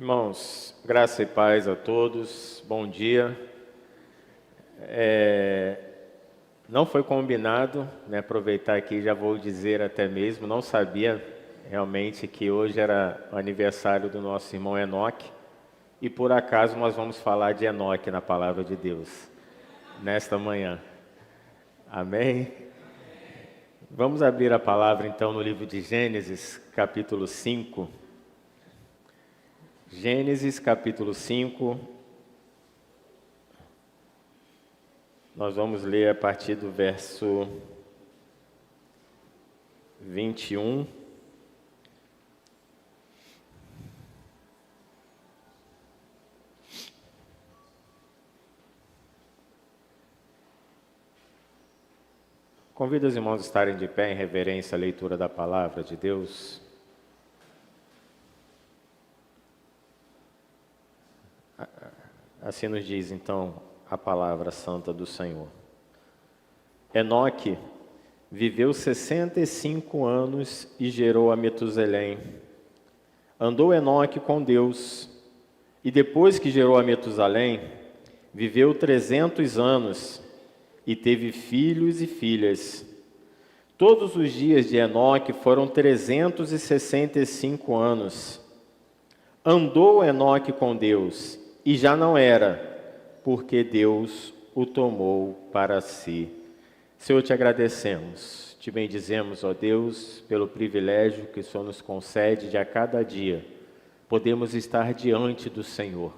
Irmãos, graça e paz a todos, bom dia. Não foi combinado, aproveitar aqui, já vou dizer até mesmo, não sabia realmente que hoje era o aniversário do nosso irmão Enoque, e por acaso nós vamos falar de Enoque na palavra de Deus, nesta manhã. Amém? Vamos abrir a palavra então no livro de Gênesis, capítulo 5. Gênesis capítulo 5, nós vamos ler a partir do verso 21. Convido os irmãos a estarem de pé em reverência à leitura da palavra de Deus. Assim nos diz, então, a palavra santa do Senhor. Enoque viveu 65 anos e gerou a Metuselém. Andou Enoque com Deus, e depois que gerou a Metuselém, viveu 300 anos e teve filhos e filhas. Todos os dias de Enoque foram 365 anos. Andou Enoque com Deus, e já não era, porque Deus o tomou para si. Senhor, te agradecemos, te bendizemos, ó Deus, pelo privilégio que o Senhor nos concede de a cada dia podemos estar diante do Senhor.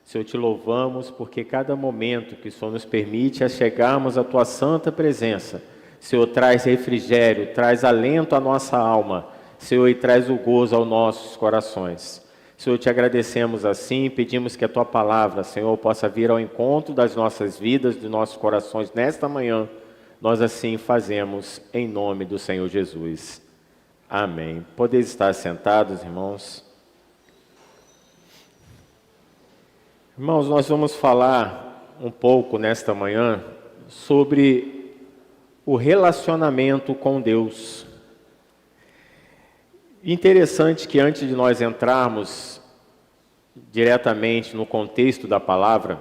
Senhor, te louvamos porque cada momento que o Senhor nos permite a chegarmos à tua santa presença, Senhor, traz refrigério, traz alento à nossa alma, Senhor, e traz o gozo aos nossos corações. Senhor, te agradecemos assim, pedimos que a Tua palavra, Senhor, possa vir ao encontro das nossas vidas, dos nossos corações nesta manhã. Nós assim fazemos em nome do Senhor Jesus. Amém. Podeis estar sentados, irmãos. Irmãos, nós vamos falar um pouco nesta manhã sobre o relacionamento com Deus. Interessante que antes de nós entrarmos diretamente no contexto da palavra,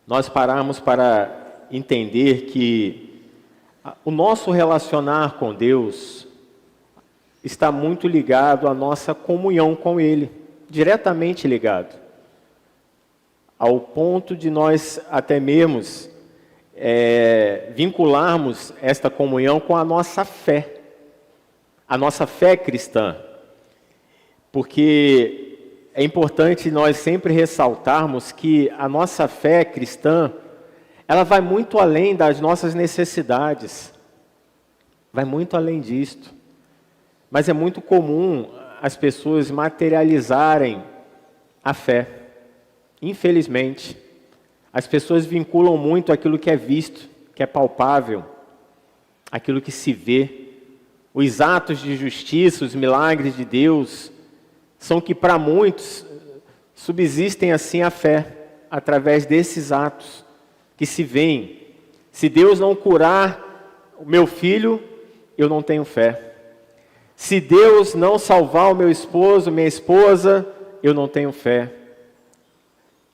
nós pararmos para entender que o nosso relacionar com Deus está muito ligado à nossa comunhão com Ele, diretamente ligado, ao ponto de nós até mesmo vincularmos esta comunhão com a nossa fé cristã, porque é importante nós sempre ressaltarmos que a nossa fé cristã, ela vai muito além das nossas necessidades, vai muito além disto, mas é muito comum as pessoas materializarem a fé, infelizmente, as pessoas vinculam muito aquilo que é visto, que é palpável, aquilo que se vê. Os atos de justiça, os milagres de Deus, são que para muitos subsistem assim a fé, através desses atos que se veem. Se Deus não curar o meu filho, eu não tenho fé. Se Deus não salvar o meu esposo, minha esposa, eu não tenho fé.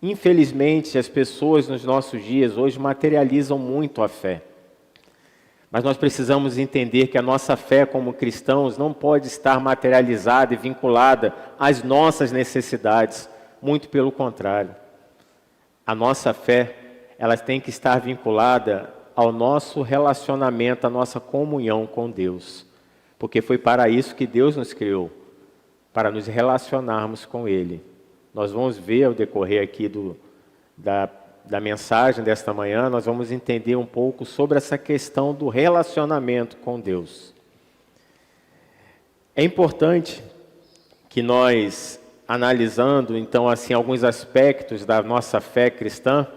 Infelizmente, as pessoas nos nossos dias hoje materializam muito a fé. Mas nós precisamos entender que a nossa fé como cristãos não pode estar materializada e vinculada às nossas necessidades. Muito pelo contrário. A nossa fé, ela tem que estar vinculada ao nosso relacionamento, à nossa comunhão com Deus. Porque foi para isso que Deus nos criou, para nos relacionarmos com Ele. Nós vamos ver ao decorrer aqui da mensagem desta manhã, nós vamos entender um pouco sobre essa questão do relacionamento com Deus. É importante que nós, analisando então assim alguns aspectos da nossa fé cristã,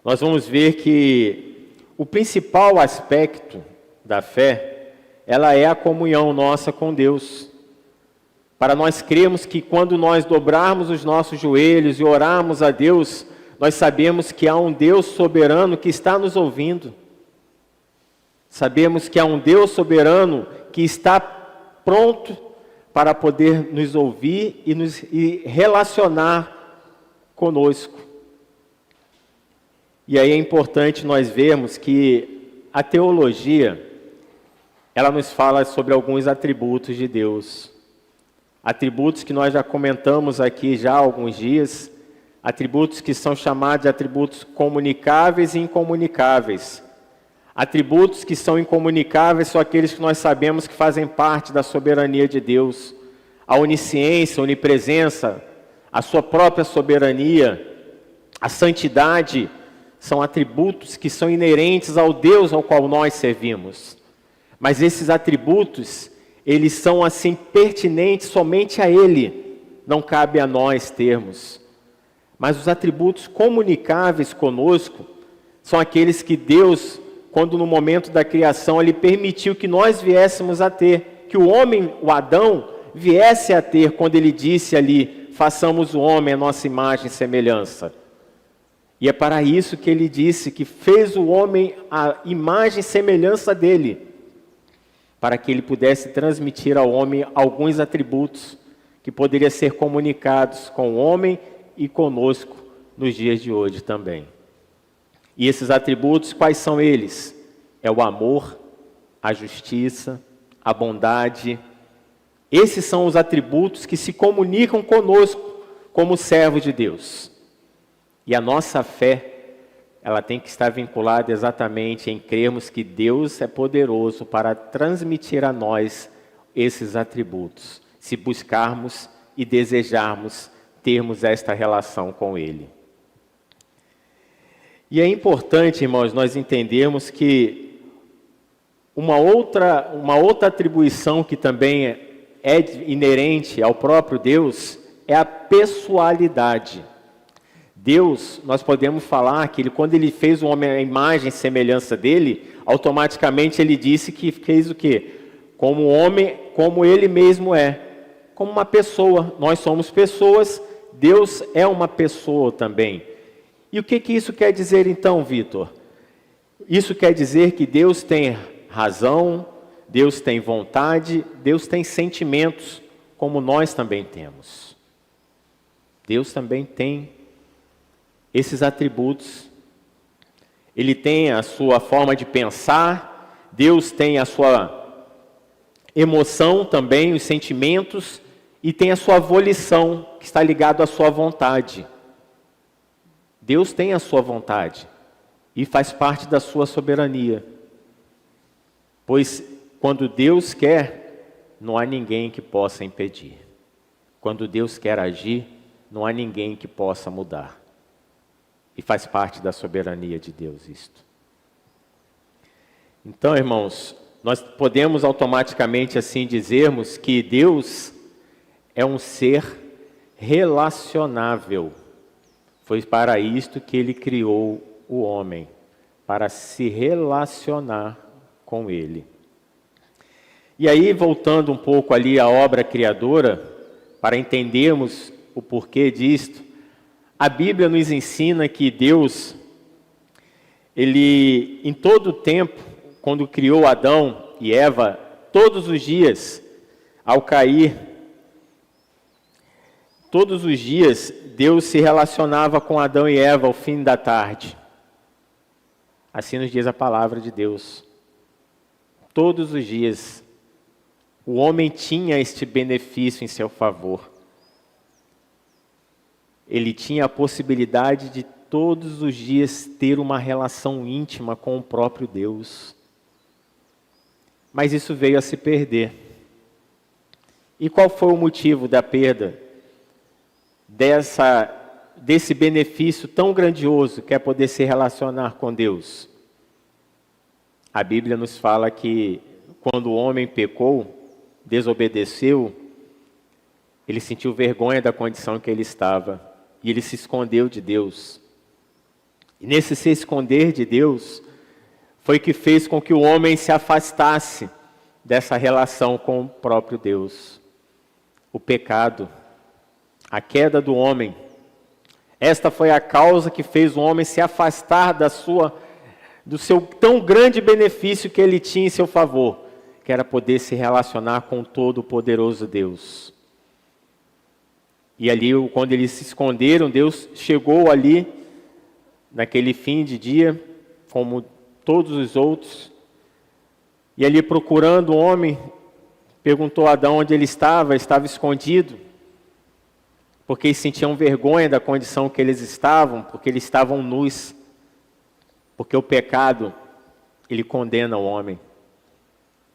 nós vamos ver que o principal aspecto da fé, ela é a comunhão nossa com Deus. Para nós crermos que quando nós dobrarmos os nossos joelhos e orarmos a Deus, nós sabemos que há um Deus soberano que está nos ouvindo. Sabemos que há um Deus soberano que está pronto para poder nos ouvir e relacionar conosco. E aí é importante nós vermos que a teologia, ela nos fala sobre alguns atributos de Deus. Atributos que nós já comentamos aqui já há alguns dias, atributos que são chamados de atributos comunicáveis e incomunicáveis. Atributos que são incomunicáveis são aqueles que nós sabemos que fazem parte da soberania de Deus. A onisciência, a onipresença, a sua própria soberania, a santidade, são atributos que são inerentes ao Deus ao qual nós servimos. Mas esses atributos, eles são assim pertinentes somente a Ele, não cabe a nós termos. Mas os atributos comunicáveis conosco são aqueles que Deus, quando no momento da criação Ele permitiu que nós viéssemos a ter, que o homem, o Adão, viesse a ter, quando Ele disse ali, façamos o homem a nossa imagem e semelhança. E é para isso que Ele disse que fez o homem a imagem e semelhança dEle, para que Ele pudesse transmitir ao homem alguns atributos que poderiam ser comunicados com o homem e conosco nos dias de hoje também. E esses atributos, quais são eles? É o amor, a justiça, a bondade. Esses são os atributos que se comunicam conosco como servos de Deus. E a nossa fé, ela tem que estar vinculada exatamente em crermos que Deus é poderoso para transmitir a nós esses atributos, se buscarmos e desejarmos termos esta relação com Ele. E é importante, irmãos, nós entendermos que uma outra atribuição que também é inerente ao próprio Deus é a pessoalidade. Deus, nós podemos falar que quando Ele fez o homem à imagem e semelhança dEle, automaticamente Ele disse que fez o quê? Como homem, como Ele mesmo é, como uma pessoa. Nós somos pessoas, Deus é uma pessoa também. E o que isso quer dizer então, Vitor? Isso quer dizer que Deus tem razão, Deus tem vontade, Deus tem sentimentos, como nós também temos. Deus também tem esses atributos. Ele tem a sua forma de pensar, Deus tem a sua emoção também, os sentimentos, e tem a sua volição, que está ligado à sua vontade. Deus tem a sua vontade e faz parte da sua soberania. Pois quando Deus quer, não há ninguém que possa impedir. Quando Deus quer agir, não há ninguém que possa mudar. E faz parte da soberania de Deus isto. Então, irmãos, nós podemos automaticamente assim dizermos que Deus é um ser relacionável. Foi para isto que Ele criou o homem, para se relacionar com Ele. E aí, voltando um pouco ali à obra criadora, para entendermos o porquê disto, a Bíblia nos ensina que Deus, Ele, em todo o tempo, quando criou Adão e Eva, todos os dias, ao cair, todos os dias, Deus se relacionava com Adão e Eva ao fim da tarde. Assim nos diz a palavra de Deus. Todos os dias, o homem tinha este benefício em seu favor. Ele tinha a possibilidade de todos os dias ter uma relação íntima com o próprio Deus. Mas isso veio a se perder. E qual foi o motivo da perda desse benefício tão grandioso que é poder se relacionar com Deus? A Bíblia nos fala que quando o homem pecou, desobedeceu, ele sentiu vergonha da condição que ele estava e ele se escondeu de Deus. E nesse se esconder de Deus, foi que fez com que o homem se afastasse dessa relação com o próprio Deus. O pecado, a queda do homem, esta foi a causa que fez o homem se afastar do seu tão grande benefício que ele tinha em seu favor, que era poder se relacionar com o Todo-Poderoso Deus. E ali, quando eles se esconderam, Deus chegou ali, naquele fim de dia, como todos os outros, e ali procurando o homem, perguntou a Adão onde ele estava escondido, porque eles sentiam vergonha da condição que eles estavam, porque eles estavam nus, porque o pecado, ele condena o homem.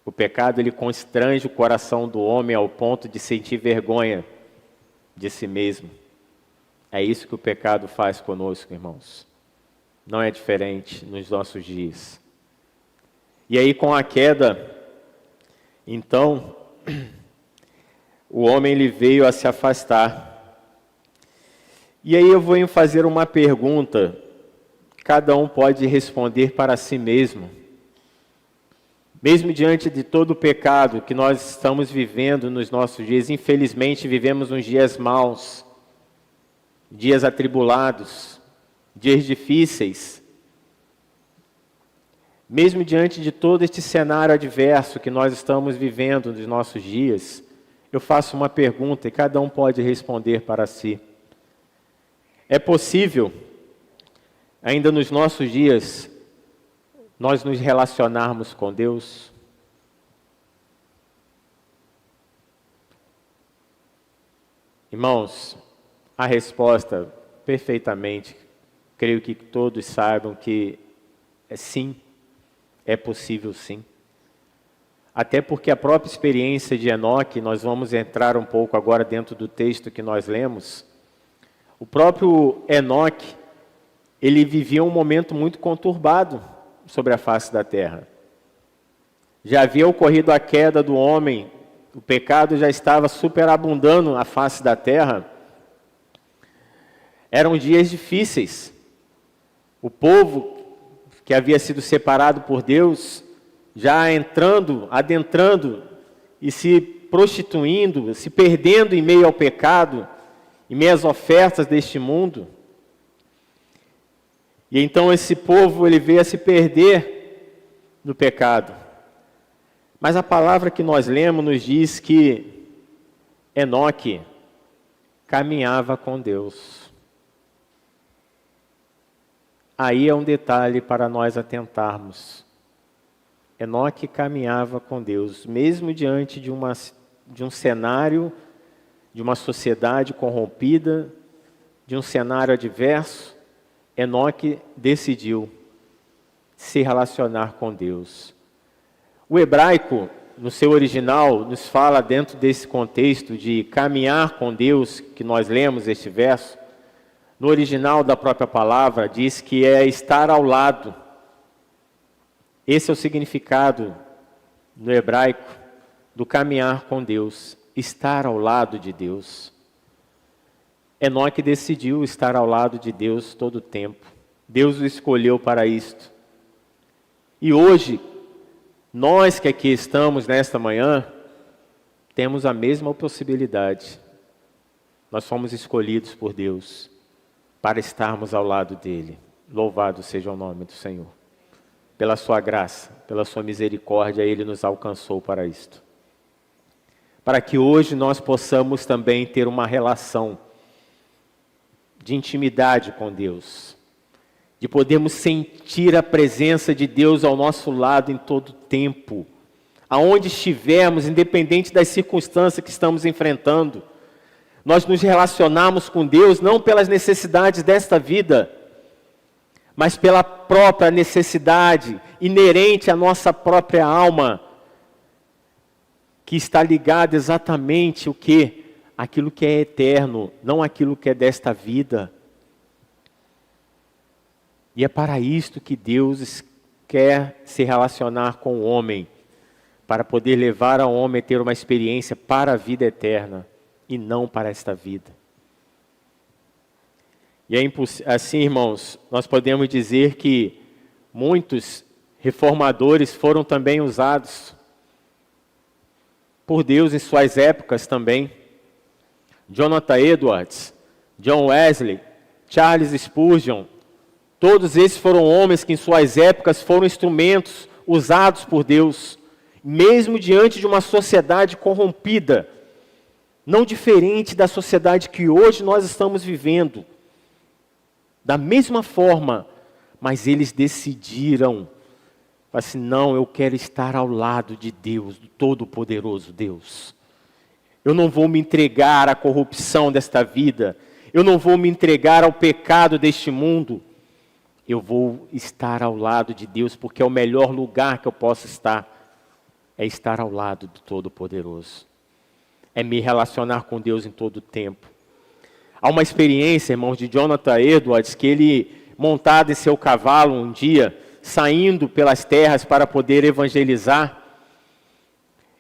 O pecado, ele constrange o coração do homem ao ponto de sentir vergonha de si mesmo. É isso que o pecado faz conosco, irmãos. Não é diferente nos nossos dias. E aí, com a queda, então, o homem ele veio a se afastar. E aí eu vou fazer uma pergunta, cada um pode responder para si mesmo. Mesmo diante de todo o pecado que nós estamos vivendo nos nossos dias, infelizmente vivemos uns dias maus, dias atribulados, dias difíceis. Mesmo diante de todo este cenário adverso que nós estamos vivendo nos nossos dias, eu faço uma pergunta e cada um pode responder para si. É possível, ainda nos nossos dias, nós nos relacionarmos com Deus? Irmãos, a resposta, perfeitamente, creio que todos saibam que é sim, é possível sim. Até porque a própria experiência de Enoque, nós vamos entrar um pouco agora dentro do texto que nós lemos. O próprio Enoque, ele vivia um momento muito conturbado sobre a face da terra. Já havia ocorrido a queda do homem, o pecado já estava superabundando a face da terra. Eram dias difíceis. O povo que havia sido separado por Deus, já adentrando e se prostituindo, se perdendo em meio ao pecado, em meio às ofertas deste mundo. E então esse povo, ele veio a se perder no pecado. Mas a palavra que nós lemos nos diz que Enoque caminhava com Deus. Aí é um detalhe para nós atentarmos. Enoque caminhava com Deus, mesmo diante de um cenário, de uma sociedade corrompida, de um cenário adverso. Enoque decidiu se relacionar com Deus. O hebraico, no seu original, nos fala dentro desse contexto de caminhar com Deus, que nós lemos este verso. No original da própria palavra, diz que é estar ao lado. Esse é o significado no hebraico do caminhar com Deus, estar ao lado de Deus. Enoque decidiu estar ao lado de Deus todo o tempo. Deus o escolheu para isto. E hoje, nós que aqui estamos nesta manhã, temos a mesma possibilidade. Nós fomos escolhidos por Deus para estarmos ao lado dele. Louvado seja o nome do Senhor. Pela sua graça, pela sua misericórdia, ele nos alcançou para isto. Para que hoje nós possamos também ter uma relação de intimidade com Deus, de podermos sentir a presença de Deus ao nosso lado em todo tempo, aonde estivermos, independente das circunstâncias que estamos enfrentando. Nós nos relacionamos com Deus não pelas necessidades desta vida, mas pela própria necessidade inerente à nossa própria alma, que está ligada exatamente o quê? Aquilo que é eterno, não aquilo que é desta vida. E é para isto que Deus quer se relacionar com o homem, para poder levar ao homem a ter uma experiência para a vida eterna, e não para esta vida. E é assim, irmãos, nós podemos dizer que muitos reformadores foram também usados por Deus em suas épocas também. Jonathan Edwards, John Wesley, Charles Spurgeon, todos esses foram homens que em suas épocas foram instrumentos usados por Deus. mesmo diante de uma sociedade corrompida, não diferente da sociedade que hoje nós estamos vivendo. Da mesma forma, mas eles decidiram, assim, não, eu quero estar ao lado de Deus, do Todo-Poderoso Deus. Eu não vou me entregar à corrupção desta vida, eu não vou me entregar ao pecado deste mundo. Eu vou estar ao lado de Deus, porque é o melhor lugar que eu posso estar. É estar ao lado do Todo-Poderoso. É me relacionar com Deus em todo o tempo. Há uma experiência, irmãos, de Jonathan Edwards, que ele, montado em seu cavalo um dia, saindo pelas terras para poder evangelizar,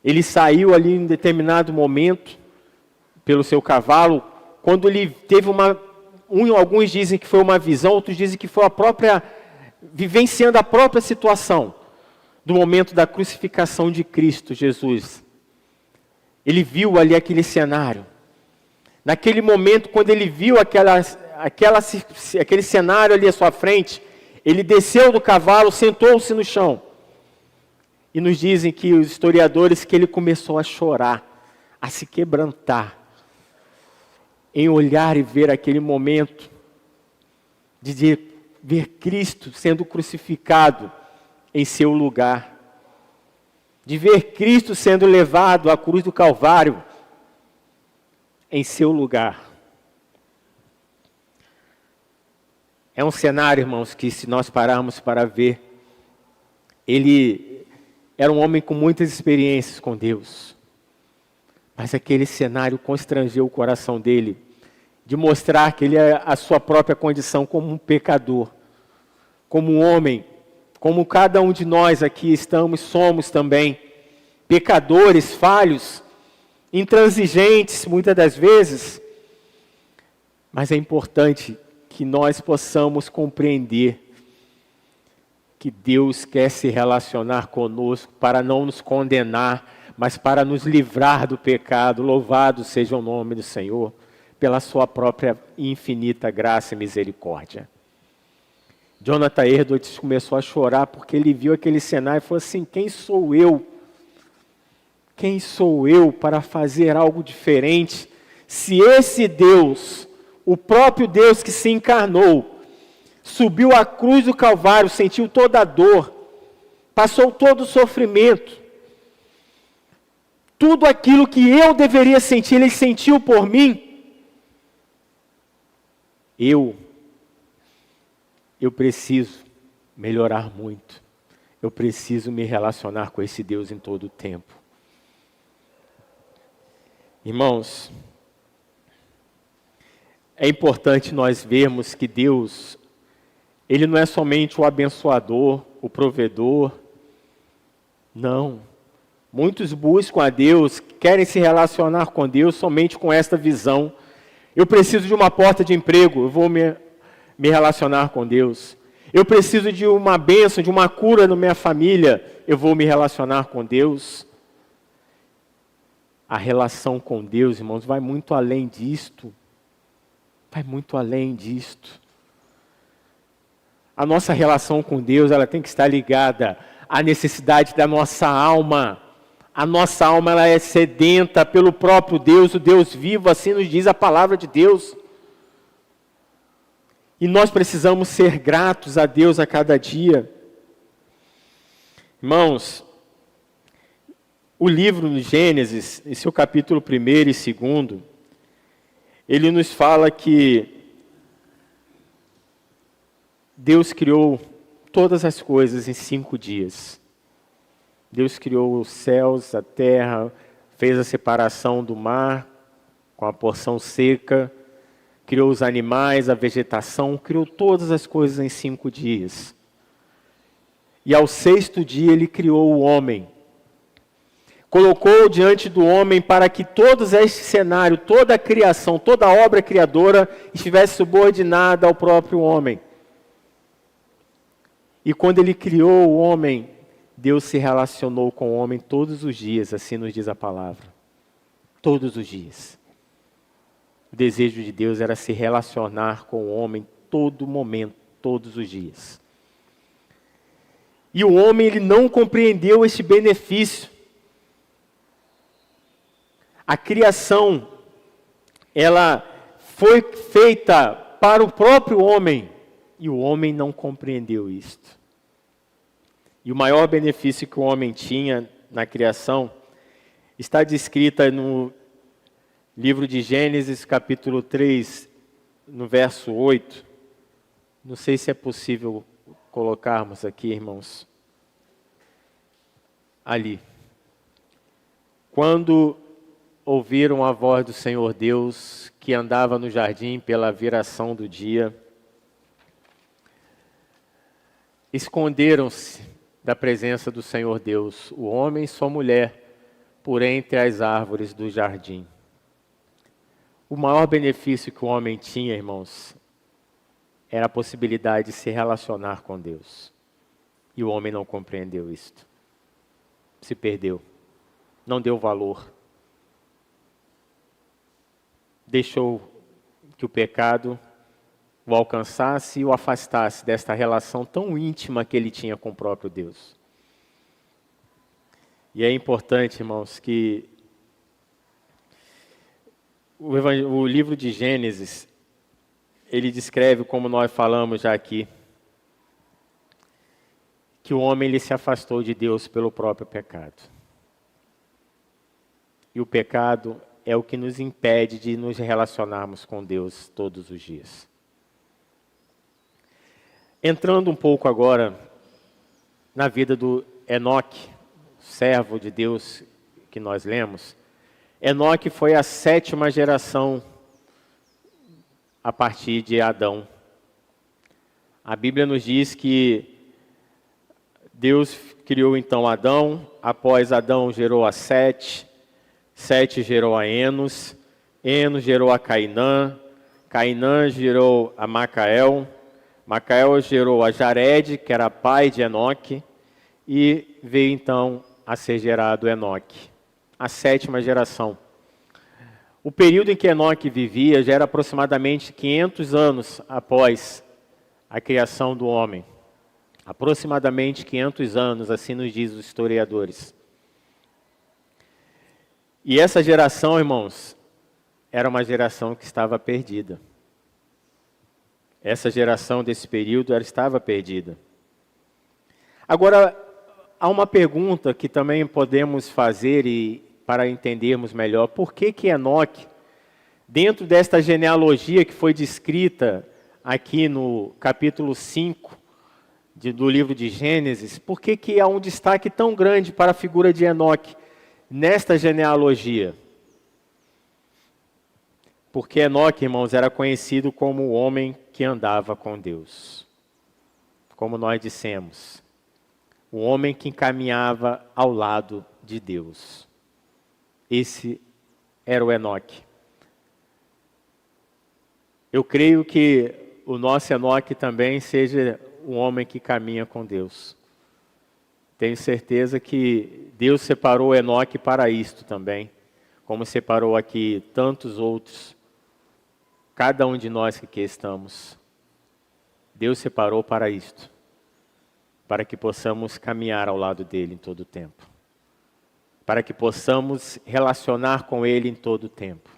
ele saiu ali em determinado momento, pelo seu cavalo, quando ele teve alguns dizem que foi uma visão, outros dizem que foi vivenciando a própria situação do momento da crucificação de Cristo Jesus. Ele viu ali aquele cenário. Naquele momento, quando ele viu aquele cenário ali à sua frente, ele desceu do cavalo, sentou-se no chão. E nos dizem que os historiadores que ele começou a chorar, a se quebrantar, em olhar e ver aquele momento, de ver Cristo sendo crucificado em seu lugar, de ver Cristo sendo levado à cruz do Calvário em seu lugar. É um cenário, irmãos, que se nós pararmos para ver, ele era um homem com muitas experiências com Deus, mas aquele cenário constrangeu o coração dele, de mostrar que ele é a sua própria condição como um pecador, como um homem, como cada um de nós aqui somos também, pecadores, falhos, intransigentes muitas das vezes, mas é importante que nós possamos compreender que Deus quer se relacionar conosco para não nos condenar, mas para nos livrar do pecado. Louvado seja o nome do Senhor, pela sua própria infinita graça e misericórdia. Jonathan Edwards começou a chorar porque ele viu aquele cenário e falou assim: quem sou eu? Quem sou eu para fazer algo diferente? Se esse Deus, o próprio Deus que se encarnou, subiu à cruz do Calvário, sentiu toda a dor, passou todo o sofrimento, tudo aquilo que eu deveria sentir, Ele sentiu por mim. Eu preciso melhorar muito. Eu preciso me relacionar com esse Deus em todo o tempo. Irmãos, é importante nós vermos que Deus, Ele não é somente o abençoador, o provedor. Não. Muitos buscam a Deus, querem se relacionar com Deus somente com esta visão. Eu preciso de uma porta de emprego, eu vou me relacionar com Deus. Eu preciso de uma bênção, de uma cura na minha família, eu vou me relacionar com Deus. A relação com Deus, irmãos, vai muito além disto. Vai muito além disto. A nossa relação com Deus, ela tem que estar ligada à necessidade da nossa alma. A nossa alma, ela é sedenta pelo próprio Deus, o Deus vivo, assim nos diz a palavra de Deus. E nós precisamos ser gratos a Deus a cada dia. Irmãos, o livro de Gênesis, em seu capítulo 1 e 2, ele nos fala que Deus criou todas as coisas em 5 dias. Deus criou os céus, a terra, fez a separação do mar com a porção seca, criou os animais, a vegetação, criou todas as coisas em 5 dias. E ao 6º dia ele criou o homem. Colocou diante do homem para que todo este cenário, toda a criação, toda a obra criadora estivesse subordinada ao próprio homem. E quando ele criou o homem, Deus se relacionou com o homem todos os dias, assim nos diz a palavra. Todos os dias. O desejo de Deus era se relacionar com o homem todo momento, todos os dias. E o homem, ele não compreendeu este benefício. A criação, ela foi feita para o próprio homem, e o homem não compreendeu isto. E o maior benefício que o homem tinha na criação está descrita no livro de Gênesis, capítulo 3, no verso 8. Não sei se é possível colocarmos aqui, irmãos. Ali. Quando ouviram a voz do Senhor Deus, que andava no jardim pela viração do dia, esconderam-se da presença do Senhor Deus, o homem e sua mulher, por entre as árvores do jardim. O maior benefício que o homem tinha, irmãos, era a possibilidade de se relacionar com Deus. E o homem não compreendeu isto. Se perdeu. Não deu valor. Deixou que o pecado o alcançasse e o afastasse desta relação tão íntima que ele tinha com o próprio Deus. E é importante, irmãos, que o livro de Gênesis, ele descreve, como nós falamos já aqui, que o homem ele se afastou de Deus pelo próprio pecado. E o pecado é o que nos impede de nos relacionarmos com Deus todos os dias. Entrando um pouco agora na vida do Enoque, servo de Deus que nós lemos, Enoque foi a 7ª geração a partir de Adão. A Bíblia nos diz que Deus criou então Adão, após Adão gerou a Sete, Sete gerou a Enos, Enos gerou a Cainã, Cainã gerou a Macael, Macael gerou a Jared, que era pai de Enoque, e veio então a ser gerado Enoque, a 7ª geração. O período em que Enoque vivia já era aproximadamente 500 anos após a criação do homem. Aproximadamente 500 anos, assim nos diz os historiadores. E essa geração, irmãos, era uma geração que estava perdida. Essa geração desse período ela estava perdida. Agora, há uma pergunta que também podemos fazer para entendermos melhor. Por que Enoque, dentro desta genealogia que foi descrita aqui no capítulo 5 do livro de Gênesis, por que há um destaque tão grande para a figura de Enoque nesta genealogia? Porque Enoque, irmãos, era conhecido como o homem que andava com Deus. Como nós dissemos, o homem que caminhava ao lado de Deus. Esse era o Enoque. Eu creio que o nosso Enoque também seja um homem que caminha com Deus. Tenho certeza que Deus separou Enoque para isto também, como separou aqui tantos outros. Cada um de nós que aqui estamos, Deus separou para isto, para que possamos caminhar ao lado dele em todo o tempo, para que possamos relacionar com ele em todo o tempo.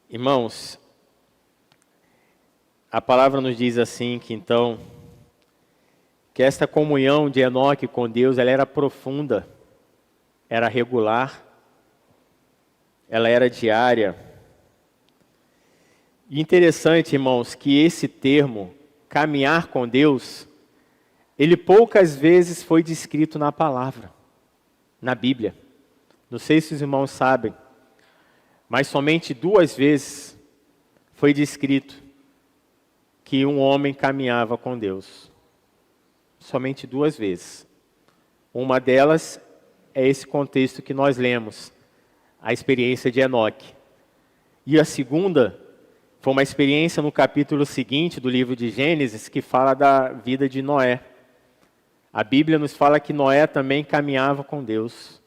Irmãos, a palavra nos diz assim que então, que esta comunhão de Enoque com Deus, ela era profunda, era regular, ela era diária. E interessante, irmãos, que esse termo, caminhar com Deus, ele poucas vezes foi descrito na palavra, na Bíblia. Não sei se os irmãos sabem, mas somente 2 vezes foi descrito que um homem caminhava com Deus. Somente 2 vezes. Uma delas é esse contexto que nós lemos, a experiência de Enoque. E a segunda foi uma experiência no capítulo seguinte do livro de Gênesis, que fala da vida de Noé. A Bíblia nos fala que Noé também caminhava com Deus.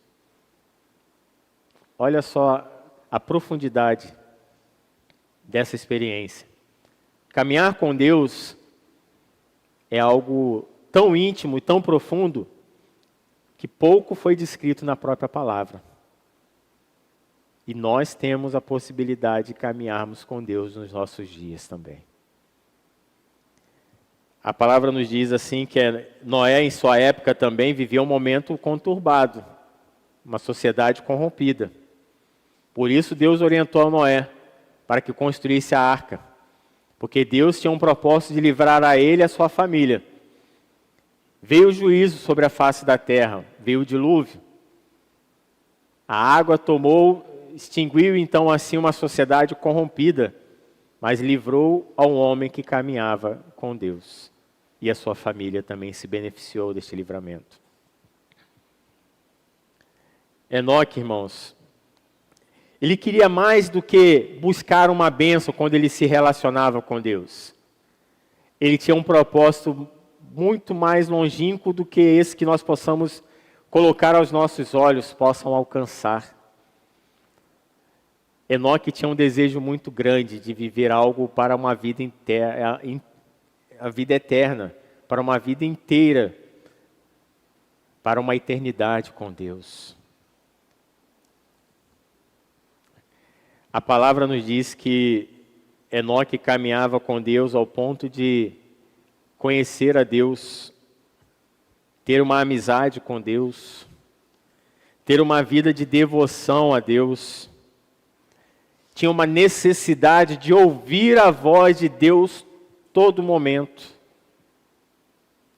Olha só a profundidade dessa experiência. Caminhar com Deus é algo tão íntimo e tão profundo que pouco foi descrito na própria palavra. E nós temos a possibilidade de caminharmos com Deus nos nossos dias também. A palavra nos diz assim que Noé, em sua época, também vivia um momento conturbado, uma sociedade corrompida. Por isso Deus orientou a Noé para que construísse a arca, porque Deus tinha um propósito de livrar a ele e a sua família. Veio o juízo sobre a face da terra, veio o dilúvio. A água extinguiu então assim uma sociedade corrompida, mas livrou ao homem que caminhava com Deus. E a sua família também se beneficiou deste livramento. Enoque, irmãos, ele queria mais do que buscar uma bênção quando ele se relacionava com Deus. Ele tinha um propósito muito mais longínquo do que esse que nós possamos colocar aos nossos olhos, possam alcançar. Enoque tinha um desejo muito grande de viver algo para uma vida inteira, a vida eterna, para uma vida inteira, para uma eternidade com Deus. A palavra nos diz que Enoque caminhava com Deus ao ponto de conhecer a Deus, ter uma amizade com Deus, ter uma vida de devoção a Deus. Tinha uma necessidade de ouvir a voz de Deus todo momento.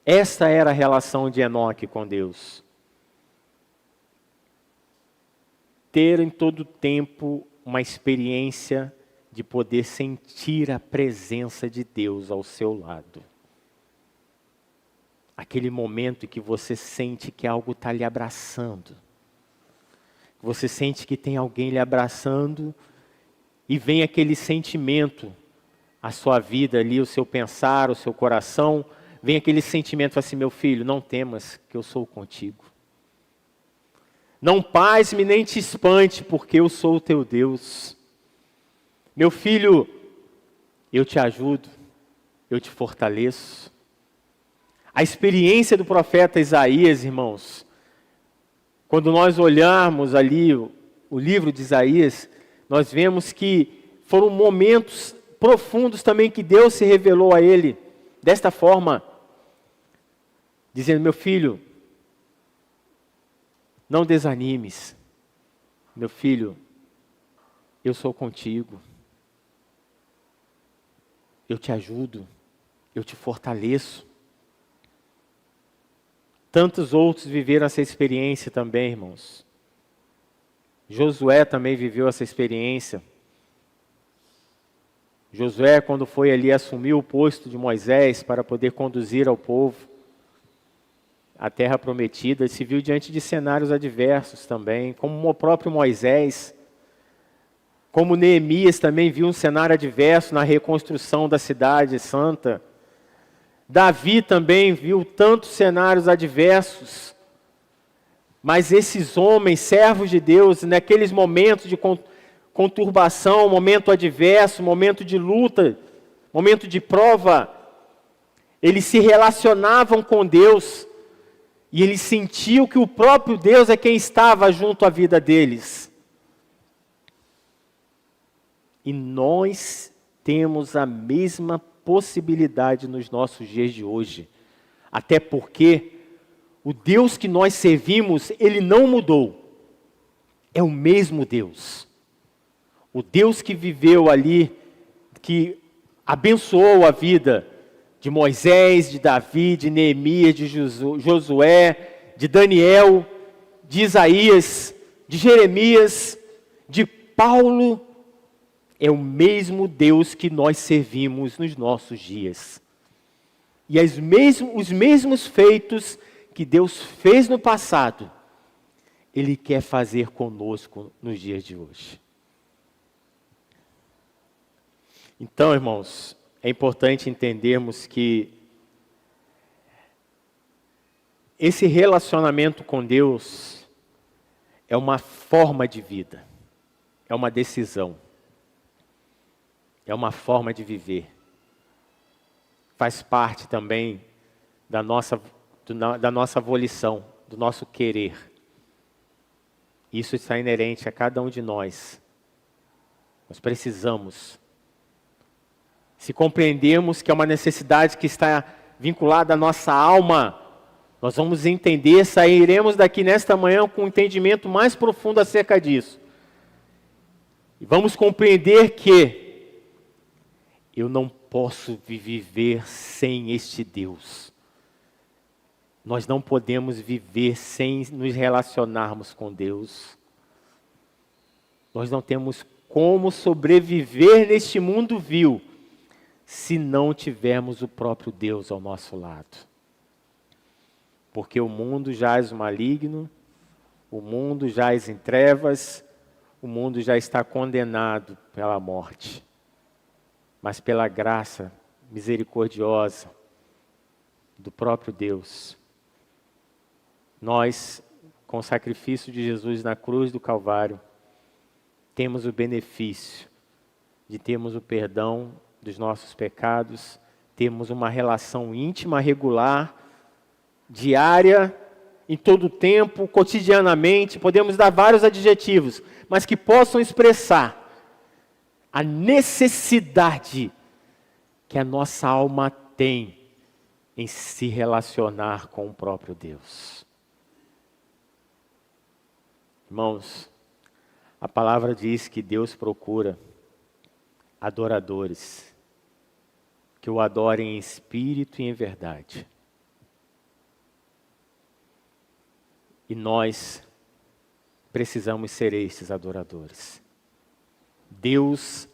Essa era a relação de Enoque com Deus. Ter em todo tempo uma experiência de poder sentir a presença de Deus ao seu lado. Aquele momento em que você sente que algo está lhe abraçando. Você sente que tem alguém lhe abraçando e vem aquele sentimento, a sua vida ali, o seu pensar, o seu coração, vem aquele sentimento assim, meu filho, não temas que eu sou contigo. Não pasme nem te espante, porque eu sou o teu Deus. Meu filho, eu te ajudo, eu te fortaleço. A experiência do profeta Isaías, irmãos, quando nós olharmos ali o livro de Isaías, nós vemos que foram momentos profundos também que Deus se revelou a ele, desta forma, dizendo, meu filho, não desanimes, meu filho, eu sou contigo, eu te ajudo, eu te fortaleço. Tantos outros viveram essa experiência também, irmãos. Josué também viveu essa experiência. Josué, quando foi ali, assumiu o posto de Moisés para poder conduzir ao povo a terra prometida, se viu diante de cenários adversos também, como o próprio Moisés, como Neemias também viu um cenário adverso na reconstrução da cidade santa. Davi também viu tantos cenários adversos, mas esses homens, servos de Deus, naqueles momentos de conturbação, momento adverso, momento de luta, momento de prova, eles se relacionavam com Deus e eles sentiam que o próprio Deus é quem estava junto à vida deles. E nós temos a mesma possibilidade nos nossos dias de hoje. Até porque o Deus que nós servimos, Ele não mudou. É o mesmo Deus. O Deus que viveu ali, que abençoou a vida de Moisés, de Davi, de Neemias, de Josué, de Daniel, de Isaías, de Jeremias, de Paulo, é o mesmo Deus que nós servimos nos nossos dias. E os mesmos feitos que Deus fez no passado, Ele quer fazer conosco nos dias de hoje. Então, irmãos, é importante entendermos que esse relacionamento com Deus é uma forma de vida, é uma decisão, é uma forma de viver. Faz parte também da nossa volição, do nosso querer. Isso está inerente a cada um de nós. Nós precisamos. Se compreendemos que é uma necessidade que está vinculada à nossa alma, nós vamos entender, sairemos daqui nesta manhã com um entendimento mais profundo acerca disso. E vamos compreender que eu não posso viver sem este Deus. Nós não podemos viver sem nos relacionarmos com Deus. Nós não temos como sobreviver neste mundo vil se não tivermos o próprio Deus ao nosso lado. Porque o mundo jaz o maligno, o mundo jaz em trevas, o mundo já está condenado pela morte. Mas pela graça misericordiosa do próprio Deus, nós, com o sacrifício de Jesus na cruz do Calvário, temos o benefício de termos o perdão dos nossos pecados, temos uma relação íntima, regular, diária, em todo o tempo, cotidianamente, podemos dar vários adjetivos, mas que possam expressar a necessidade que a nossa alma tem em se relacionar com o próprio Deus. Irmãos, a palavra diz que Deus procura adoradores, que o adorem em espírito e em verdade. E nós precisamos ser estes adoradores. Deus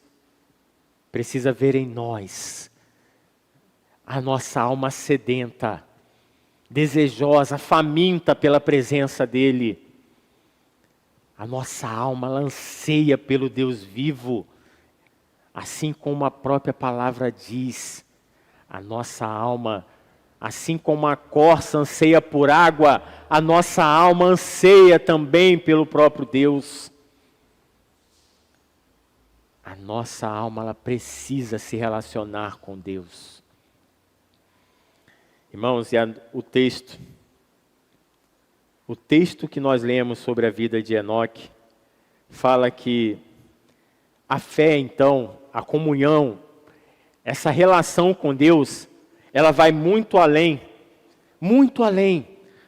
precisa ver em nós a nossa alma sedenta, desejosa, faminta pela presença dEle. A nossa alma anseia pelo Deus vivo, assim como a própria palavra diz. A nossa alma, assim como a corça anseia por água, a nossa alma anseia também pelo próprio Deus. A nossa alma, ela precisa se relacionar com Deus. Irmãos, o texto que nós lemos sobre a vida de Enoque fala que a fé, então, a comunhão, essa relação com Deus, ela vai muito além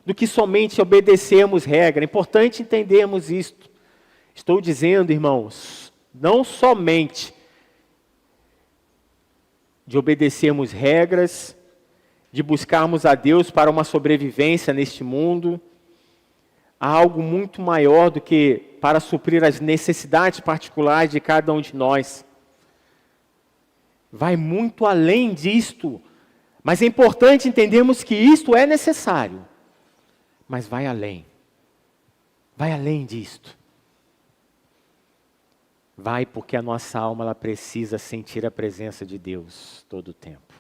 do que somente obedecermos regra. É importante entendermos isto. Estou dizendo, irmãos, não somente de obedecermos regras, de buscarmos a Deus para uma sobrevivência neste mundo. Há algo muito maior do que para suprir as necessidades particulares de cada um de nós. Vai muito além disto. Mas é importante entendermos que isto é necessário. Mas vai além. Vai além disto. Vai porque a nossa alma, ela precisa sentir a presença de Deus todo o tempo.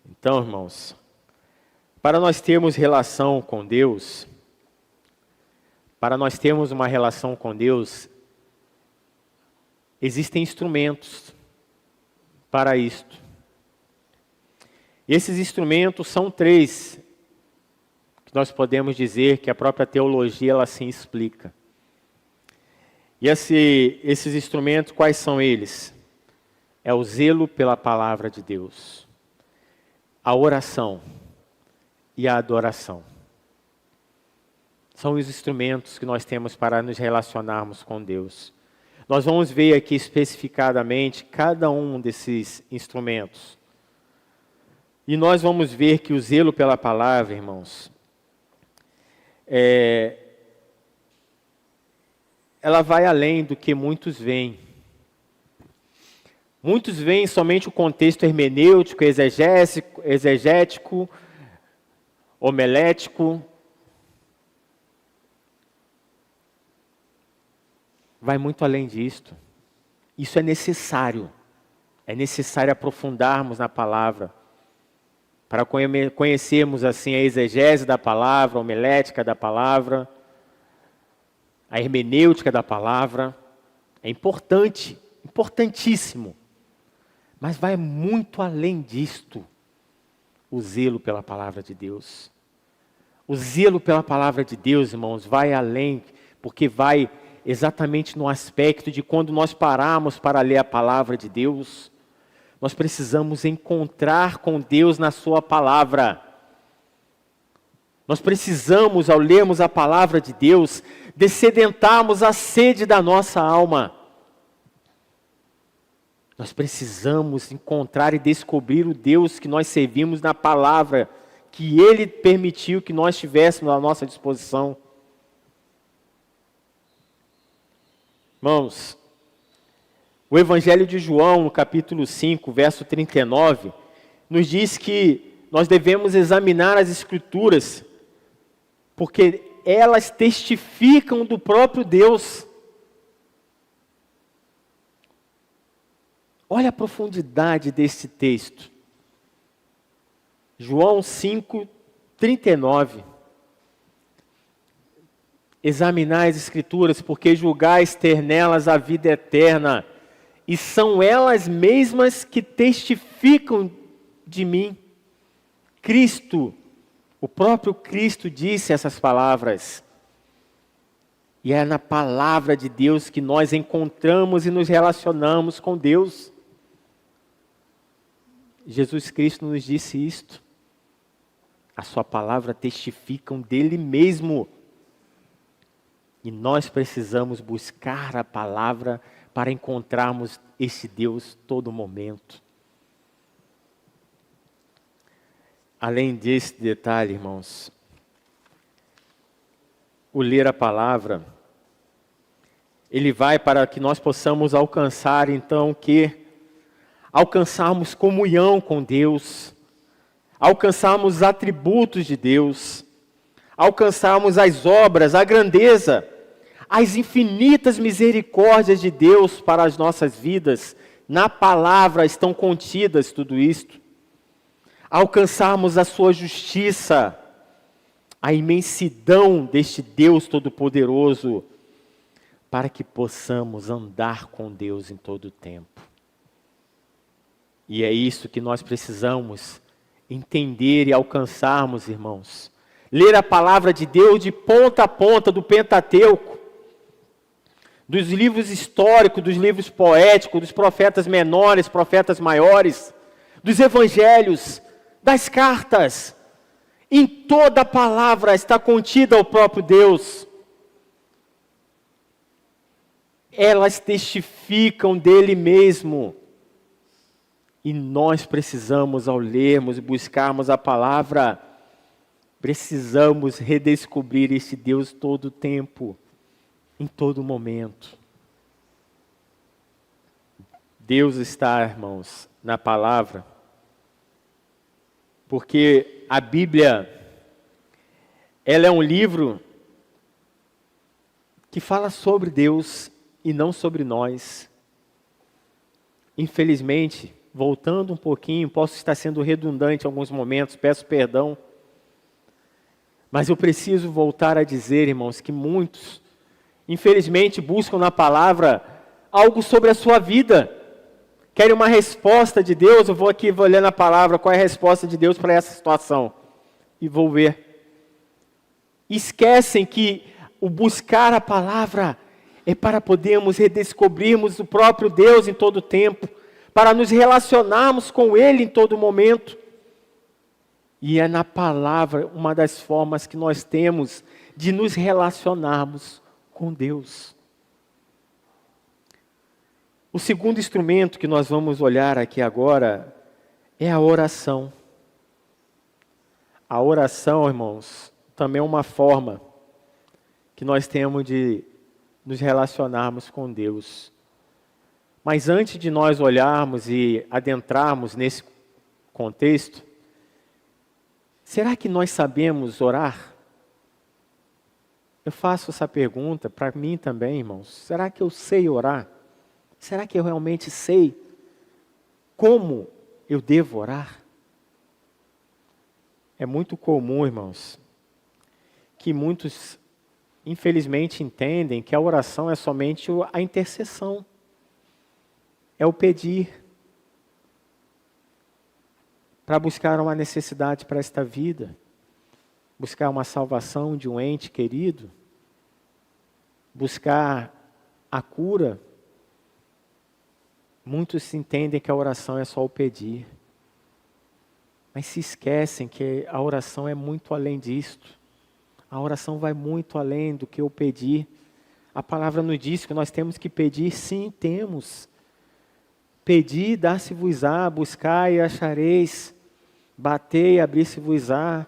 Então, irmãos, para nós termos relação com Deus, para nós termos uma relação com Deus, existem instrumentos para isto. E esses instrumentos são 3, que nós podemos dizer que a própria teologia ela assim explica. E esses instrumentos, quais são eles? É o zelo pela palavra de Deus, a oração e a adoração. São os instrumentos que nós temos para nos relacionarmos com Deus. Nós vamos ver aqui especificadamente cada um desses instrumentos. E nós vamos ver que o zelo pela palavra, irmãos, ela vai além do que muitos veem. Muitos veem somente o contexto hermenêutico, exegético, homilético. Vai muito além disto. Isso é necessário. É necessário aprofundarmos na palavra, para conhecermos assim a exegese da palavra, a homilética da palavra, a hermenêutica da palavra. É importante, importantíssimo. Mas vai muito além disto, o zelo pela palavra de Deus. O zelo pela palavra de Deus, irmãos, vai além, porque vai exatamente no aspecto de quando nós paramos para ler a palavra de Deus, nós precisamos encontrar com Deus na sua palavra. Nós precisamos, ao lermos a palavra de Deus, dessedentarmos a sede da nossa alma. Nós precisamos encontrar e descobrir o Deus que nós servimos na palavra, que Ele permitiu que nós tivéssemos à nossa disposição. Irmãos, o Evangelho de João, no capítulo 5, verso 39, nos diz que nós devemos examinar as Escrituras, porque elas testificam do próprio Deus. Olha a profundidade desse texto. João 5, 39. Examinai as Escrituras, porque julgais ter nelas a vida eterna, e são elas mesmas que testificam de mim. Cristo, o próprio Cristo disse essas palavras. E é na palavra de Deus que nós encontramos e nos relacionamos com Deus. Jesus Cristo nos disse isto. A sua palavra testificam dele mesmo. E nós precisamos buscar a palavra para encontrarmos esse Deus todo momento. Além desse detalhe, irmãos, o ler a palavra, ele vai para que nós possamos alcançar, então, alcançarmos comunhão com Deus, alcançarmos os atributos de Deus, alcançarmos as obras, a grandeza, as infinitas misericórdias de Deus para as nossas vidas. Na palavra estão contidas tudo isto. Alcançarmos a sua justiça, a imensidão deste Deus Todo-Poderoso, para que possamos andar com Deus em todo o tempo. E é isso que nós precisamos entender e alcançarmos, irmãos. Ler a palavra de Deus de ponta a ponta, do Pentateuco, dos livros históricos, dos livros poéticos, dos profetas menores, profetas maiores, dos evangelhos, das cartas. Em toda a palavra está contida o próprio Deus. Elas testificam dele mesmo. E nós precisamos, ao lermos e buscarmos a palavra, precisamos redescobrir esse Deus todo o tempo, em todo momento. Deus está, irmãos, na palavra, porque a Bíblia, ela é um livro que fala sobre Deus e não sobre nós. Infelizmente, voltando um pouquinho, posso estar sendo redundante em alguns momentos, peço perdão, mas eu preciso voltar a dizer, irmãos, que muitos, infelizmente, buscam na palavra algo sobre a sua vida. Querem uma resposta de Deus, eu vou ler na palavra qual é a resposta de Deus para essa situação. E vou ver. Esquecem que o buscar a palavra é para podermos redescobrirmos o próprio Deus em todo o tempo, para nos relacionarmos com Ele em todo momento. E é na palavra uma das formas que nós temos de nos relacionarmos com Deus. O segundo instrumento que nós vamos olhar aqui agora é a oração. A oração, irmãos, também é uma forma que nós temos de nos relacionarmos com Deus. Mas antes de nós olharmos e adentrarmos nesse contexto, será que nós sabemos orar? Eu faço essa pergunta para mim também, irmãos. Será que eu sei orar? Será que eu realmente sei como eu devo orar? É muito comum, irmãos, que muitos, infelizmente, entendem que a oração é somente a intercessão. É o pedir para buscar uma necessidade para esta vida. buscar uma salvação de um ente querido, buscar a cura. Muitos entendem que a oração é só o pedir, mas se esquecem que a oração é muito além disto. A oração vai muito além do que o pedir. A palavra nos diz que nós temos que pedir, sim, temos. Pedir, dar-se-vos-á, buscar e achareis, bater e abrir-se-vos-á.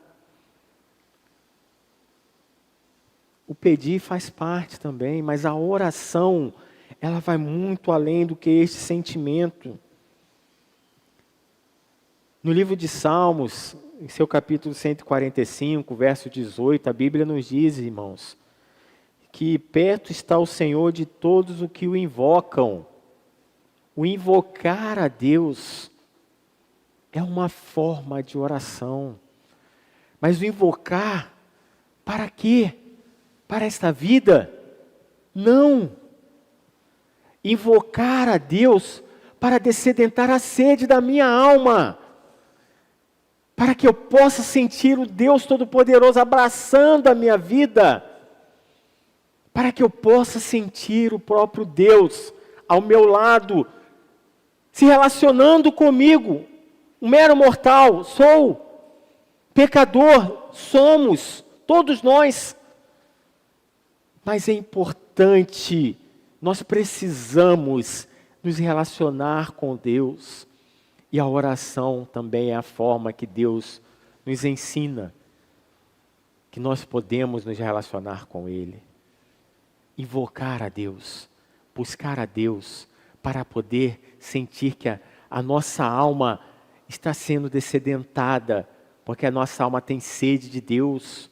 O pedir faz parte também, mas a oração, ela vai muito além do que este sentimento. No livro de Salmos, em seu capítulo 145, verso 18, a Bíblia nos diz, irmãos, que perto está o Senhor de todos os que o invocam. O invocar a Deus é uma forma de oração. Mas o invocar, para quê? Para esta vida? Não. Invocar a Deus para dessedentar a sede da minha alma. Para que eu possa sentir o Deus Todo-Poderoso abraçando a minha vida. Para que eu possa sentir o próprio Deus ao meu lado, se relacionando comigo. Um mero mortal, sou. Pecador, somos. Todos nós. Mas é importante, nós precisamos nos relacionar com Deus. E a oração também é a forma que Deus nos ensina, que nós podemos nos relacionar com Ele. Invocar a Deus, buscar a Deus, para poder sentir que a nossa alma está sendo dessedentada, porque a nossa alma tem sede de Deus.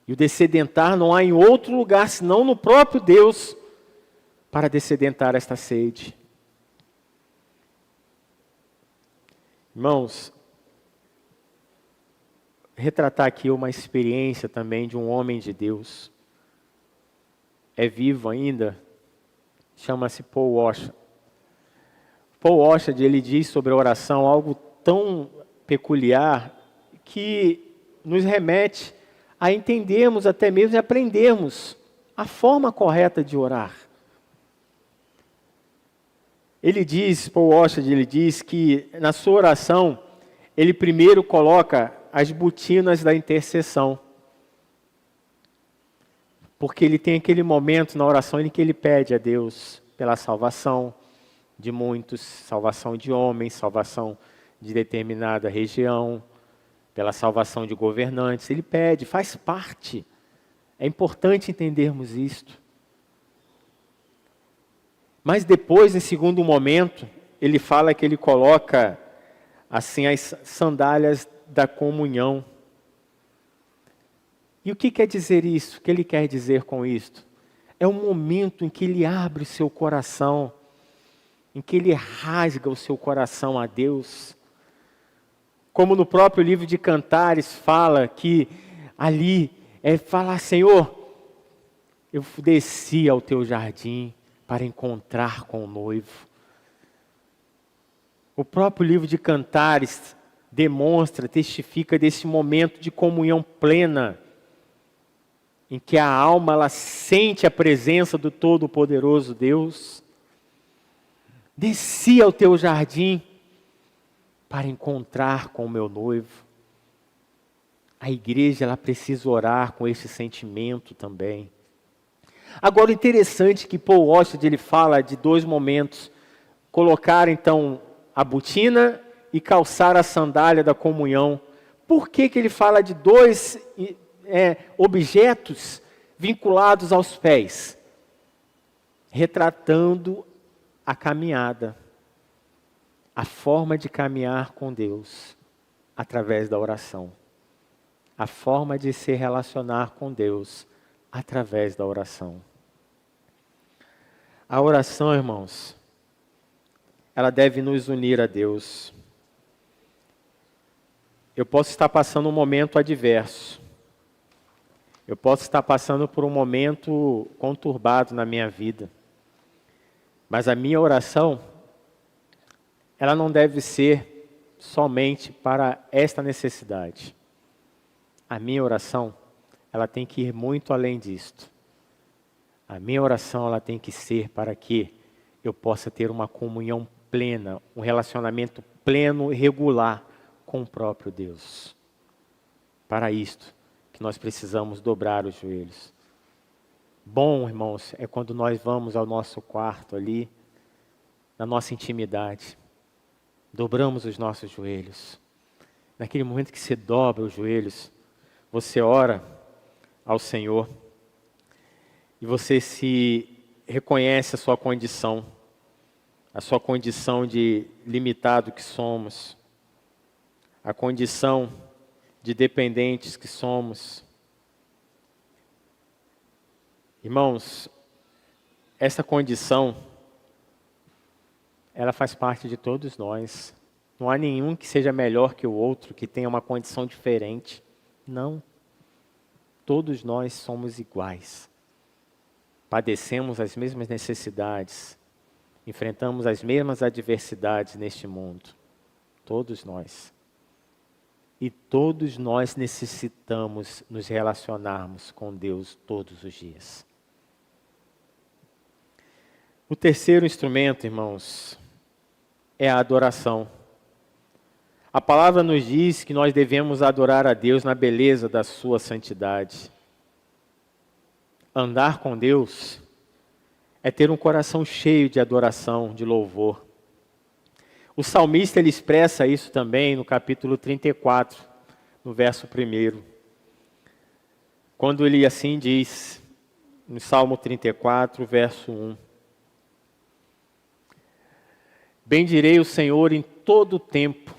E o dessedentar não há em outro lugar, senão no próprio Deus, para dessedentar esta sede. Irmãos, retratar aqui uma experiência também de um homem de Deus. É vivo ainda, chama-se Paul Washer. Paul Washer, ele diz sobre a oração algo tão peculiar que nos remete a entendermos até mesmo e aprendermos a forma correta de orar. Ele diz, Paul Washer, ele diz que na sua oração, ele primeiro coloca as botinas da intercessão. Porque ele tem aquele momento na oração em que ele pede a Deus pela salvação de muitos, salvação de homens, salvação de determinada região, pela salvação de governantes. Ele pede, faz parte. É importante entendermos isto. Mas depois, em segundo momento, ele fala que ele coloca assim as sandálias da comunhão. E o que quer dizer isso? O que ele quer dizer com isto? É um momento em que ele abre o seu coração, em que ele rasga o seu coração a Deus. Como no próprio livro de Cantares fala que ali falar, Senhor, eu desci ao teu jardim para encontrar com o noivo. O próprio livro de Cantares demonstra, testifica desse momento de comunhão plena, em que a alma ela sente a presença do Todo-Poderoso Deus. Desci ao teu jardim para encontrar com o meu noivo. A igreja ela precisa orar com esse sentimento também. Agora, o interessante é que Paul Washer ele fala de dois momentos. Colocar, então, a botina e calçar a sandália da comunhão. Por que ele fala de dois objetos vinculados aos pés? Retratando a caminhada. A forma de caminhar com Deus através da oração. A forma de se relacionar com Deus através da oração. A oração, irmãos, ela deve nos unir a Deus. Eu posso estar passando um momento adverso. Eu posso estar passando por um momento conturbado na minha vida. Mas a minha oração, ela não deve ser somente para esta necessidade. A minha oração, ela tem que ir muito além disto. A minha oração, ela tem que ser para que eu possa ter uma comunhão plena, um relacionamento pleno e regular com o próprio Deus. Para isto que nós precisamos dobrar os joelhos. Bom, irmãos, é quando nós vamos ao nosso quarto ali, na nossa intimidade, dobramos os nossos joelhos. Naquele momento que você dobra os joelhos, você ora ao Senhor e você se reconhece a sua condição de limitado que somos, a condição de dependentes que somos. Irmãos, essa condição, ela faz parte de todos nós. Não há nenhum que seja melhor que o outro, que tenha uma condição diferente. Não. Todos nós somos iguais. Padecemos as mesmas necessidades. Enfrentamos as mesmas adversidades neste mundo. Todos nós. E todos nós necessitamos nos relacionarmos com Deus todos os dias. O terceiro instrumento, irmãos, é a adoração. A palavra nos diz que nós devemos adorar a Deus na beleza da sua santidade. Andar com Deus é ter um coração cheio de adoração, de louvor. O salmista ele expressa isso também no capítulo 34, no verso 1. Quando ele assim diz, no Salmo 34, verso 1. Bendirei o Senhor em todo o tempo,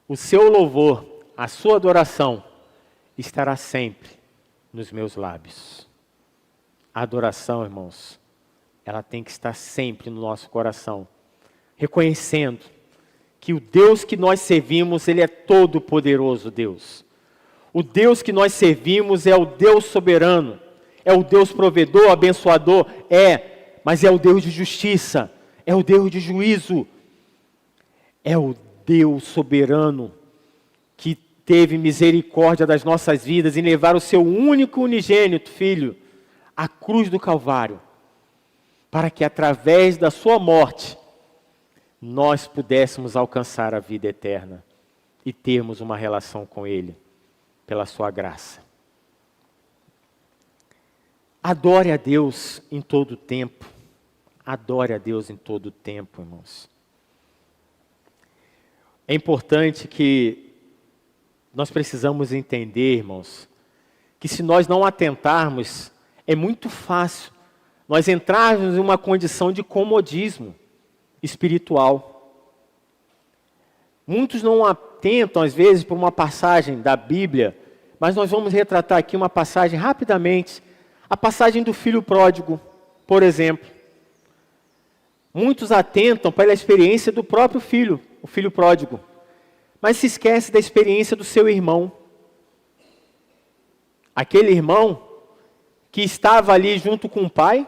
o seu louvor, a sua adoração, estará sempre nos meus lábios. A adoração, irmãos, ela tem que estar sempre no nosso coração, reconhecendo que o Deus que nós servimos, Ele é todo poderoso Deus. O Deus que nós servimos é o Deus soberano, é o Deus provedor, abençoador, mas é o Deus de justiça, é o Deus de juízo, é o Deus soberano que teve misericórdia das nossas vidas em levar o seu único unigênito Filho à cruz do Calvário, para que através da sua morte nós pudéssemos alcançar a vida eterna e termos uma relação com Ele, pela sua graça. Adore a Deus em todo o tempo. Adore a Deus em todo o tempo, irmãos. É importante que nós precisamos entender, irmãos, que se nós não atentarmos, é muito fácil nós entrarmos em uma condição de comodismo espiritual. Muitos não atentam, às vezes, por uma passagem da Bíblia, mas nós vamos retratar aqui uma passagem rapidamente, a passagem do filho pródigo, por exemplo. Muitos atentam pela experiência do próprio filho, o filho pródigo, mas se esquece da experiência do seu irmão. Aquele irmão que estava ali junto com o pai,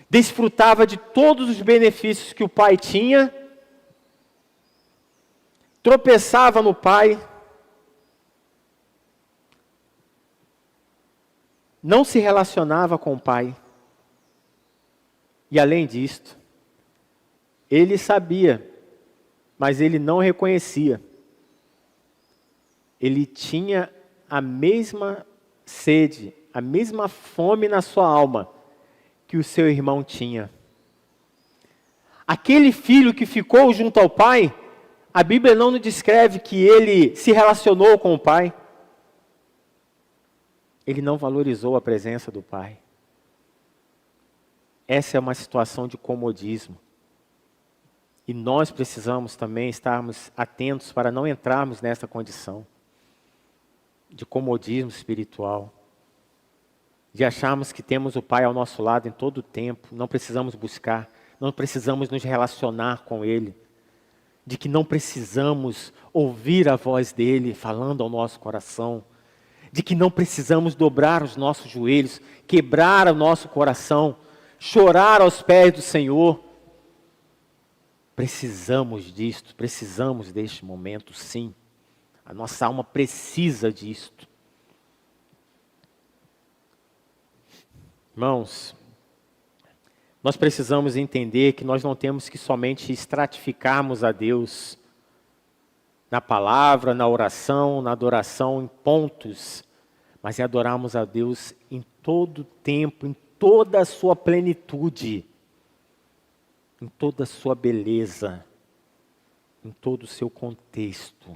desfrutava de todos os benefícios que o pai tinha, tropeçava no pai, não se relacionava com o pai. E além disto, ele sabia, mas ele não reconhecia. Ele tinha a mesma sede, a mesma fome na sua alma que o seu irmão tinha. Aquele filho que ficou junto ao pai, a Bíblia não nos descreve que ele se relacionou com o pai. Ele não valorizou a presença do pai. Essa é uma situação de comodismo. E nós precisamos também estarmos atentos para não entrarmos nessa condição de comodismo espiritual, de acharmos que temos o Pai ao nosso lado em todo o tempo, não precisamos buscar, não precisamos nos relacionar com Ele, de que não precisamos ouvir a voz dEle falando ao nosso coração, de que não precisamos dobrar os nossos joelhos, quebrar o nosso coração, chorar aos pés do Senhor. Precisamos disto, precisamos deste momento, sim. A nossa alma precisa disto. Irmãos, nós precisamos entender que nós não temos que somente estratificarmos a Deus na palavra, na oração, na adoração, em pontos, mas é adorarmos a Deus em todo o tempo, em toda a sua plenitude, em toda a sua beleza, em todo o seu contexto.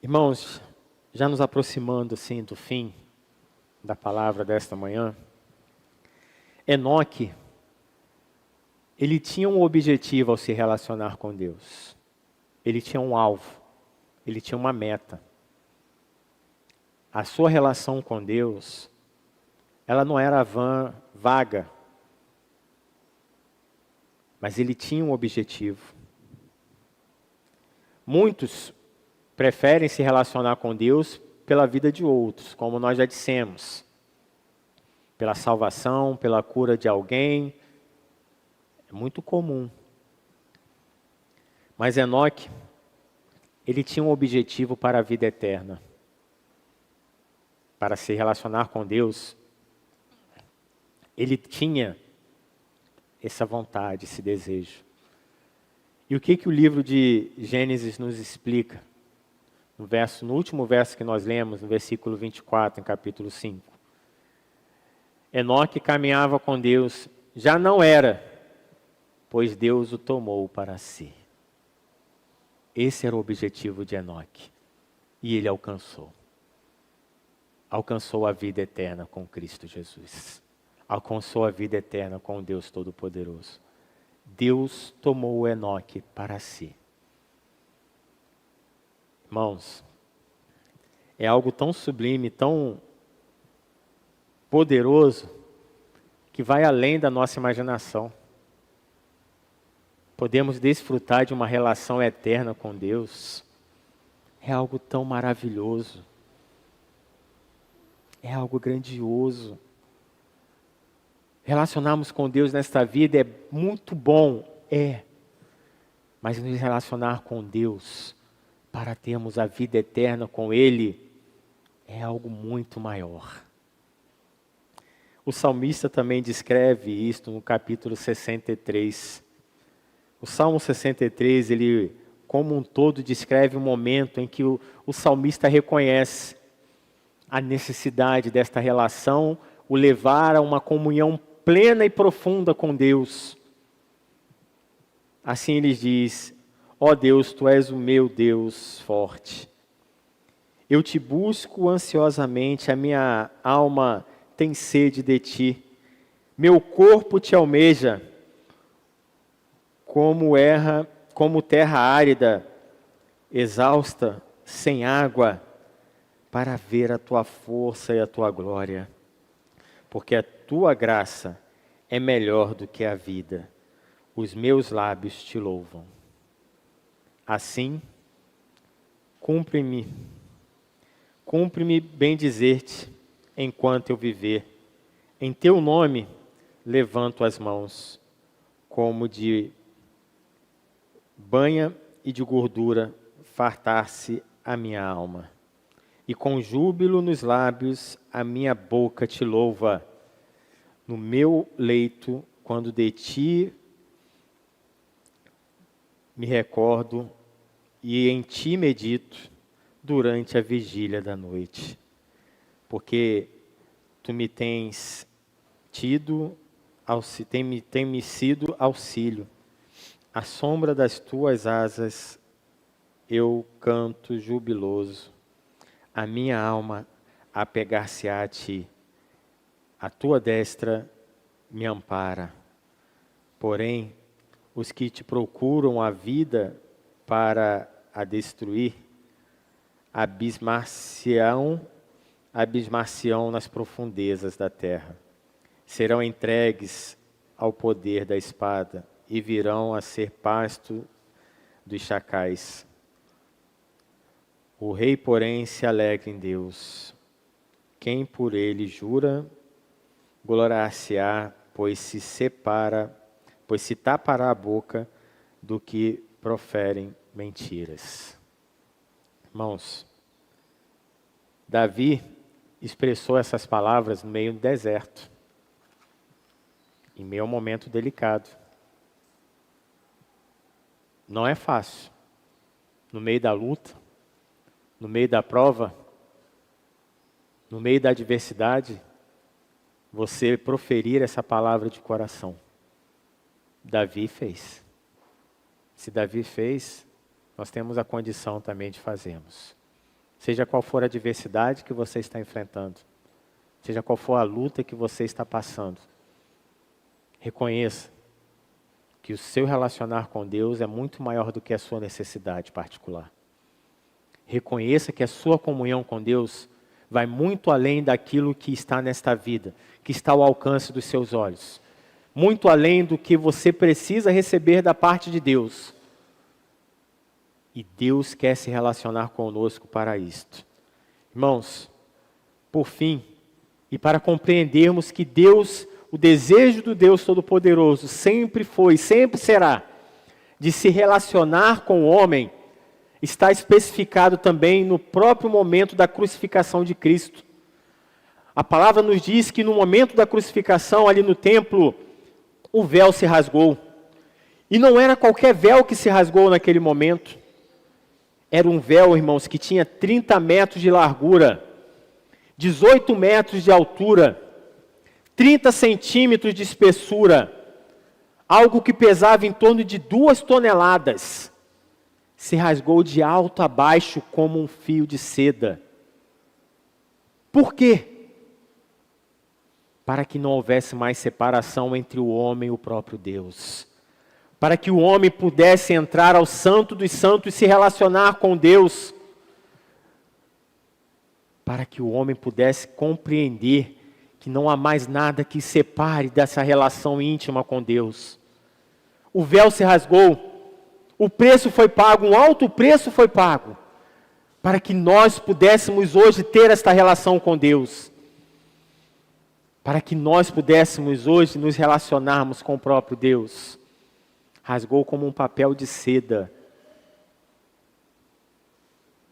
Irmãos, já nos aproximando assim do fim da palavra desta manhã, Enoque, ele tinha um objetivo ao se relacionar com Deus. Ele tinha um alvo, ele tinha uma meta. A sua relação com Deus, ela não era vaga, mas ele tinha um objetivo. Muitos preferem se relacionar com Deus pela vida de outros, como nós já dissemos. Pela salvação, pela cura de alguém. É muito comum. Mas Enoque, ele tinha um objetivo para a vida eterna. Para se relacionar com Deus, ele tinha essa vontade, esse desejo. E o que o livro de Gênesis nos explica? No último verso que nós lemos, no versículo 24, em capítulo 5. Enoque caminhava com Deus, já não era, pois Deus o tomou para si. Esse era o objetivo de Enoque. E ele alcançou. Alcançou a vida eterna com Cristo Jesus. Alcançou a vida eterna com Deus Todo-Poderoso. Deus tomou Enoque para si. Irmãos, é algo tão sublime, tão poderoso, que vai além da nossa imaginação. Podemos desfrutar de uma relação eterna com Deus. É algo tão maravilhoso. É algo grandioso. Relacionarmos com Deus nesta vida é muito bom, mas nos relacionar com Deus para termos a vida eterna com Ele é algo muito maior. O salmista também descreve isto no capítulo 63. O Salmo 63, ele como um todo descreve um momento em que o salmista reconhece a necessidade desta relação, o levar a uma comunhão plena e profunda com Deus. Assim ele diz: ó Deus, Tu és o meu Deus forte. Eu te busco ansiosamente, a minha alma tem sede de Ti. Meu corpo Te almeja, como terra árida, exausta, sem água, para ver a Tua força e a Tua glória. Porque a Tua graça é melhor do que a vida. Os meus lábios Te louvam. Assim, cumpre-me bem dizer-te, enquanto eu viver. Em Teu nome levanto as mãos, como de banha e de gordura fartar-se a minha alma. E com júbilo nos lábios a minha boca Te louva. No meu leito, quando de Ti me recordo e em Ti medito durante a vigília da noite. Porque Tu me tens tem me sido auxílio. À sombra das Tuas asas eu canto jubiloso. A minha alma apegar-se-á a Ti. A Tua destra me ampara. Porém, os que Te procuram a vida para a destruir, abismar-se-ão nas profundezas da terra. Serão entregues ao poder da espada e virão a ser pasto dos chacais. O rei, porém, se alegra em Deus. Quem por ele jura, gloriar-se-á, pois se tapará a boca do que proferem mentiras. Irmãos, Davi expressou essas palavras no meio do deserto, em meio a um momento delicado. Não é fácil, no meio da luta, no meio da prova, no meio da adversidade, você proferir essa palavra de coração. Davi fez. Se Davi fez, nós temos a condição também de fazermos. Seja qual for a adversidade que você está enfrentando, seja qual for a luta que você está passando, reconheça que o seu relacionar com Deus é muito maior do que a sua necessidade particular. Reconheça que a sua comunhão com Deus vai muito além daquilo que está nesta vida, que está ao alcance dos seus olhos. Muito além do que você precisa receber da parte de Deus. E Deus quer se relacionar conosco para isto. Irmãos, por fim, e para compreendermos que Deus, o desejo do Deus Todo-Poderoso sempre foi, sempre será, de se relacionar com o homem, está especificado também no próprio momento da crucificação de Cristo. A palavra nos diz que no momento da crucificação, ali no templo, o véu se rasgou. E não era qualquer véu que se rasgou naquele momento. Era um véu, irmãos, que tinha 30 metros de largura, 18 metros de altura, 30 centímetros de espessura, algo que pesava em torno de 2 toneladas. Se rasgou de alto a baixo como um fio de seda. Por quê? Para que não houvesse mais separação entre o homem e o próprio Deus. Para que o homem pudesse entrar ao Santo dos Santos e se relacionar com Deus. Para que o homem pudesse compreender que não há mais nada que separe dessa relação íntima com Deus. O véu se rasgou, o preço foi pago, um alto preço foi pago, para que nós pudéssemos hoje ter esta relação com Deus. Para que nós pudéssemos hoje nos relacionarmos com o próprio Deus. Rasgou como um papel de seda,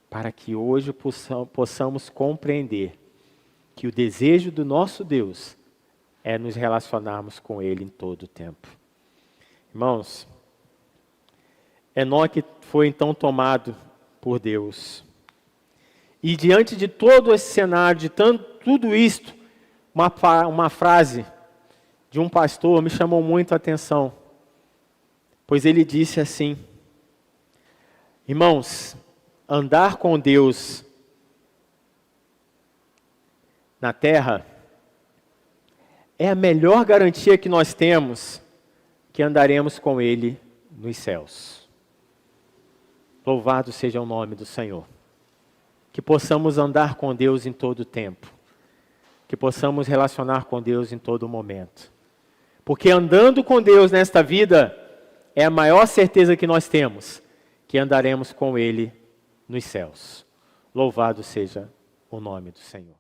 para que hoje possamos compreender que o desejo do nosso Deus é nos relacionarmos com Ele em todo o tempo. Irmãos, Enoque foi então tomado por Deus. E diante de todo esse cenário, de tudo isto, uma frase de um pastor me chamou muito a atenção. Pois ele disse assim: irmãos, andar com Deus na terra é a melhor garantia que nós temos que andaremos com Ele nos céus. Louvado seja o nome do Senhor. Que possamos andar com Deus em todo o tempo. Que possamos relacionar com Deus em todo momento. Porque andando com Deus nesta vida, é a maior certeza que nós temos, que andaremos com Ele nos céus. Louvado seja o nome do Senhor.